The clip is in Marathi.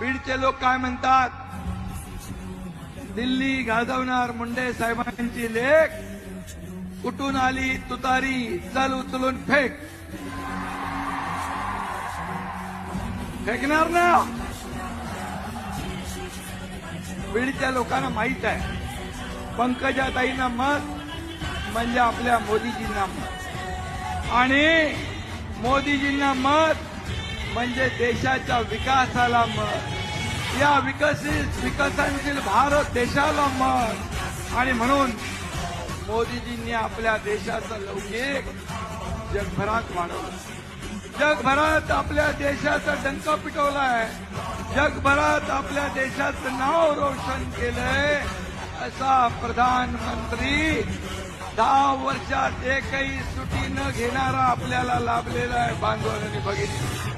बीडचे लोक काय म्हणतात, दिल्ली गाजवणार मुंडे साहेबांची लेख, कुठून आली तुतारी चल उचलून फेक. फेकणार ना. बीडच्या लोकांना माहित आहे, पंकजाताईंना मत म्हणजे आपल्या मोदीजींना मत, आणि मोदीजींना मत म्हणजे देशाच्या विकासाला मत, या विकसनशील भारत देशाला मत. आणि म्हणून मोदीजींनी आपल्या देशाचं लौकिक जगभरात वाढवलं, जगभरात आपल्या देशाचा डंक पिटवलाय, जगभरात आपल्या देशाचं नाव रोशन केलंय. असा प्रधानमंत्री 10 वर्षात एकही सुट्टी न घेणारा आपल्याला लाभलेला आहे. बांधवांनी बघितलं.